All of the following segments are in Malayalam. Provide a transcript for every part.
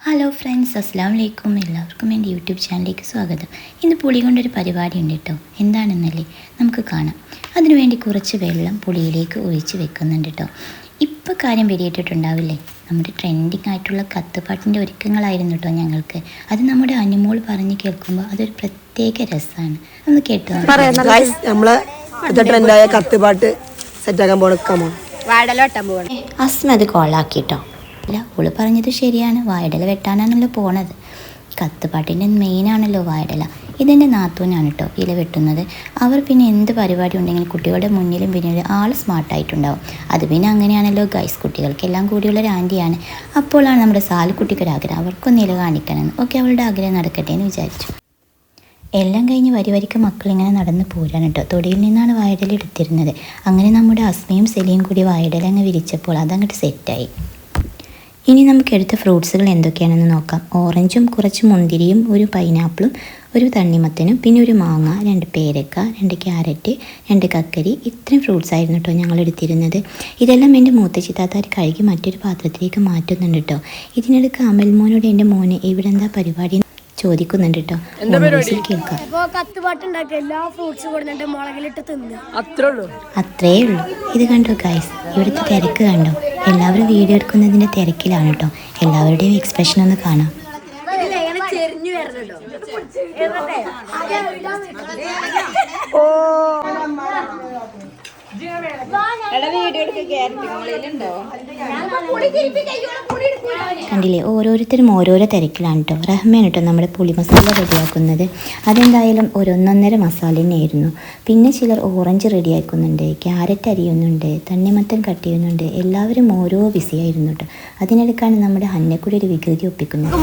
ഹലോ ഫ്രണ്ട്സ്, അസ്സലാമു അലൈക്കും. എല്ലാവർക്കും എൻ്റെ യൂട്യൂബ് ചാനലിലേക്ക് സ്വാഗതം. ഇന്ന് പുളി കൊണ്ടൊരു പരിപാടി ഉണ്ട് കേട്ടോ. എന്താണെന്നല്ലേ നമുക്ക് കാണാം. അതിനുവേണ്ടി കുറച്ച് വെള്ളം പുളിയിലേക്ക് ഒഴിച്ച് വെക്കുന്നുണ്ട് കേട്ടോ. ഇപ്പോൾ കാര്യം പിടിയിട്ടിട്ടുണ്ടാവില്ലേ, നമ്മുടെ ട്രെൻഡിങ് ആയിട്ടുള്ള കത്തുപാട്ടിൻ്റെ ഒരുക്കങ്ങളായിരുന്നു കേട്ടോ ഞങ്ങൾക്ക്. അത് നമ്മുടെ അനുമോൾ പറഞ്ഞ് കേൾക്കുമ്പോൾ അതൊരു പ്രത്യേക രസമാണ്. ഒന്ന് കേട്ടോ. ട്രെൻഡായ കത്തുപാട്ട് സെറ്റാക്കാൻ പോകണം. അസ്മ അത് കോളാക്കിട്ടോ. അല്ല, ഓള് പറഞ്ഞത് ശരിയാണ്. വായടല വെട്ടാനാണല്ലോ പോണത്. കത്തുപാട്ടിൻ്റെ മെയിനാണല്ലോ വായടല. ഇതെൻ്റെ നാത്തൂനാണ് കേട്ടോ ഇല വെട്ടുന്നത്. അവർ പിന്നെ എന്ത് പരിപാടി ഉണ്ടെങ്കിലും കുട്ടികളുടെ മുന്നിലും പിന്നിലും ആൾ സ്മാർട്ടായിട്ടുണ്ടാവും. അത് പിന്നെ അങ്ങനെയാണല്ലോ ഗൈസ്, കുട്ടികൾക്കെല്ലാം കൂടിയുള്ളൊരു ആൻറ്റിയാണ്. അപ്പോഴാണ് നമ്മുടെ സാലുക്കുട്ടിക്കൊരാഗ്രഹം, അവർക്കൊന്ന് ഇല കാണിക്കണമെന്ന്. ഓക്കെ, അവളുടെ ആഗ്രഹം നടക്കട്ടെ എന്ന് വിചാരിച്ചു. എല്ലാം കഴിഞ്ഞ് വരിക്ക് മക്കളിങ്ങനെ നടന്ന് പോരാണ് കേട്ടോ. തൊടിയിൽ നിന്നാണ് വായടല എടുത്തിരുന്നത്. അങ്ങനെ നമ്മുടെ അസ്മയും സെലിയും കൂടി വായടല അങ്ങ് വിരിച്ചപ്പോൾ അതങ്ങോട്ട് സെറ്റായി. ഇനി നമുക്ക് എടുത്ത ഫ്രൂട്ട്സുകൾ എന്തൊക്കെയാണെന്ന് നോക്കാം. ഓറഞ്ചും കുറച്ച് മുന്തിരിയും ഒരു പൈനാപ്പിളും ഒരു തണ്ണിമത്തനും പിന്നെ ഒരു മാങ്ങ, 2 പേരക്ക, 2 ക്യാരറ്റ്, 2 കക്കരി, ഇത്രയും ഫ്രൂട്ട്സ് ആയിരുന്നു കേട്ടോ ഞങ്ങൾ എടുത്തിരുന്നത്. ഇതെല്ലാം എൻ്റെ മൂത്തച്ചി താത്താർ കഴുകി മറ്റൊരു പാത്രത്തിലേക്ക് മാറ്റുന്നുണ്ട് കേട്ടോ. ഇതിനിടയ്ക്ക് അമൽമോനോട് എൻ്റെ മോനെ ഇവിടെ എന്താ പരിപാടി ചോദിക്കുന്നുണ്ട് കേട്ടോ. കേൾക്കാം. അത്രേ ഉള്ളൂ. ഇത് കണ്ടോ ഗൈസ്, ഇവിടുത്തെ തിരക്ക് കണ്ടോ? എല്ലാവരും വീഡിയോ എടുക്കുന്നതിൻ്റെ തിരക്കിലാണ് കേട്ടോ. എല്ലാവരുടെയും എക്സ്പ്രഷൻ ഒന്ന് കാണാം. കണ്ടില്ലേ, ഓരോരുത്തരും ഓരോരോ തിരക്കിലാണ് കേട്ടോ. റഹ്മാൻ കേട്ടോ നമ്മുടെ പുളി മസാല റെഡിയാക്കുന്നത്. അതെന്തായാലും ഒരു 1.5 മസാല തന്നെയായിരുന്നു. പിന്നെ ചിലർ ഓറഞ്ച് റെഡിയാക്കുന്നുണ്ട്, ക്യാരറ്റ് അരിയുന്നുണ്ട്, തണ്ണിമത്തൻ കട്ട് ചെയ്യുന്നുണ്ട്. എല്ലാവരും ഓരോ ബിസി ആയിരുന്നു കേട്ടോ. അതിനിടയ്ക്കാണ് നമ്മുടെ ഹന്നക്കൂടി ഒരു വികൃതി ഒപ്പിക്കുന്നത്.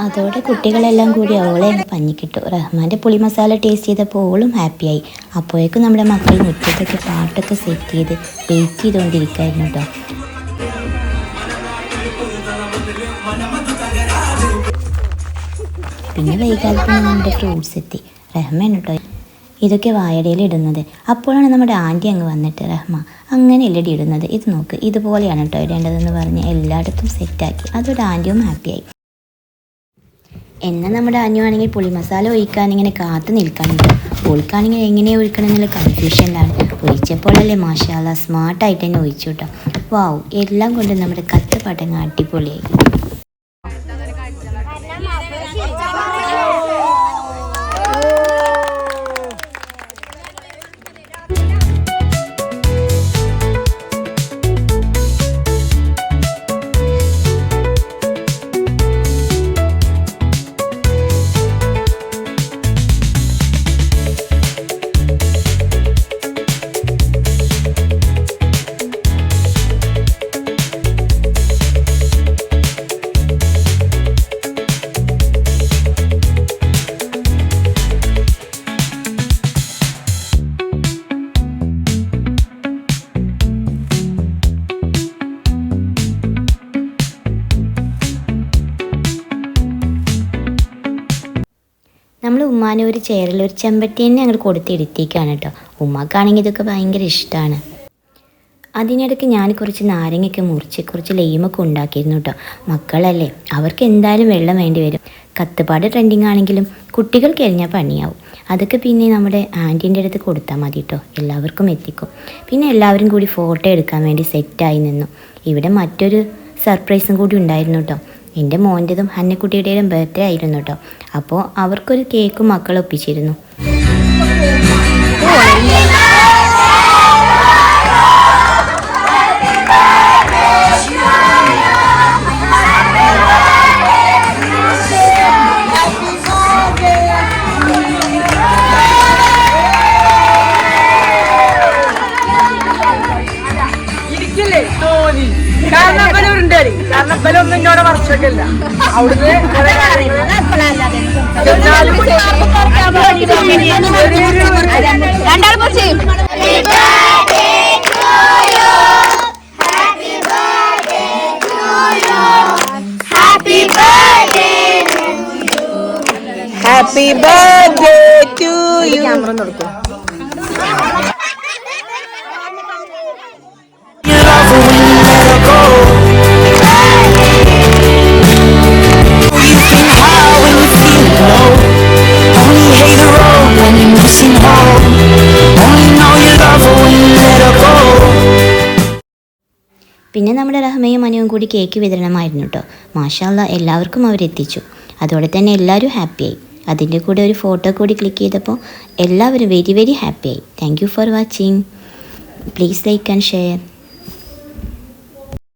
അതോടെ കുട്ടികളെല്ലാം കൂടി അവളെ പഞ്ഞിക്കിട്ടു. റഹ്മാൻ്റെ പുളി മസാല ടേസ്റ്റ് ചെയ്തപ്പോൾ ഓളും ഹാപ്പിയായി. അപ്പോഴേക്കും നമ്മുടെ മക്കൾ മുറ്റത്തൊക്കെ പാട്ടൊക്കെ സെറ്റ് ചെയ്ത് വെയിറ്റ് ചെയ്തുകൊണ്ടിരിക്കുകയായിരുന്നു കേട്ടോ. പിന്നെ വൈകാലത്തിന് നമ്മുടെ ഫ്രൂട്ട്സ് എത്തി. റഹ്മാൻ കേട്ടോ ഇതൊക്കെ വായടയിൽ ഇടുന്നത്. അപ്പോഴാണ് നമ്മുടെ ആൻറ്റി അങ്ങ് വന്നിട്ട്, റഹ്മ അങ്ങനെയല്ലടി ഇടുന്നത്, ഇത് നോക്ക്, ഇതുപോലെയാണ് കേട്ടോ ഇടേണ്ടതെന്ന് പറഞ്ഞ് എല്ലായിടത്തും സെറ്റാക്കി. അതോടെ ആൻറ്റിയും ഹാപ്പിയായി. എന്നാൽ നമ്മുടെ അനുവാണെങ്കിൽ പുളി മസാല ഒഴിക്കാൻ ഇങ്ങനെ കാത്തു നിൽക്കാനുണ്ട്. ഓൾക്കാണെങ്കിൽ എങ്ങനെ ഒഴിക്കണം എന്നുള്ള കൺഫ്യൂഷനിലാണ്. ഒഴിച്ചപ്പോഴല്ലേ മാഷാ അല്ലാഹ് സ്മാർട്ടായിട്ട് തന്നെ ഒഴിച്ചു കേട്ടോ. വാവ്, എല്ലാം കൊണ്ട് നമ്മുടെ കത്തുപാട്ടങ്ങ് അടിപൊളിയായി. നമ്മൾ ഉമ്മാനെ ഒരു ചെയറിൽ ഒരു ചെമ്പട്ടി തന്നെ അങ്ങോട്ട് കൊടുത്തിരുത്തിക്കാണ് കേട്ടോ. ഉമ്മാക്കാണെങ്കിൽ ഇതൊക്കെ ഭയങ്കര ഇഷ്ടമാണ്. അതിനിടയ്ക്ക് ഞാൻ കുറച്ച് നാരങ്ങയൊക്കെ മുറിച്ച് കുറച്ച് ലെയ്മൊക്കെ ഉണ്ടാക്കിയിരുന്നു കേട്ടോ. മക്കളല്ലേ, അവർക്ക് എന്തായാലും വെള്ളം വേണ്ടി വരും. കത്തുപാട് ട്രെൻഡിങ് ആണെങ്കിലും കുട്ടികൾക്ക് എറിഞ്ഞാൽ പണിയാവും. അതൊക്കെ പിന്നെ നമ്മുടെ ആൻറ്റീൻ്റെ അടുത്ത് കൊടുത്താൽ മതി കേട്ടോ, എല്ലാവർക്കും എത്തിക്കും. പിന്നെ എല്ലാവരും കൂടി ഫോട്ടോ എടുക്കാൻ വേണ്ടി സെറ്റായി നിന്നു. ഇവിടെ മറ്റൊരു സർപ്രൈസും കൂടി ഉണ്ടായിരുന്നു കേട്ടോ. എൻ്റെ മോൻ്റെതും ഹന്നക്കുട്ടിയുടെയും ബർത്ത്ഡേ ആയിരുന്നു കേട്ടോ. അപ്പോൾ അവർക്കൊരു കേക്കും മക്കൾ ഒപ്പിച്ചിരുന്നു. കാരണം ബലൊന്നും ഇന്നോടെ മറച്ചൊക്കെയില്ല. അവിടുന്ന് happy birthday to you. Camera കൊടുക്കും. പിന്നെ നമ്മുടെ റഹ്മയും അനുവും കൂടി കേക്ക് വിതരണമായിരുന്നു കേട്ടോ. മാഷാ അല്ലാഹ് എല്ലാവർക്കും അവരെത്തിച്ചു. അതോടെ തന്നെ എല്ലാവരും ഹാപ്പിയായി. അതിൻ്റെ കൂടെ ഒരു ഫോട്ടോ കൂടി ക്ലിക്ക് ചെയ്തപ്പോൾ എല്ലാവരും വെരി വെരി ഹാപ്പിയായി. Thank you for watching. Please like and share.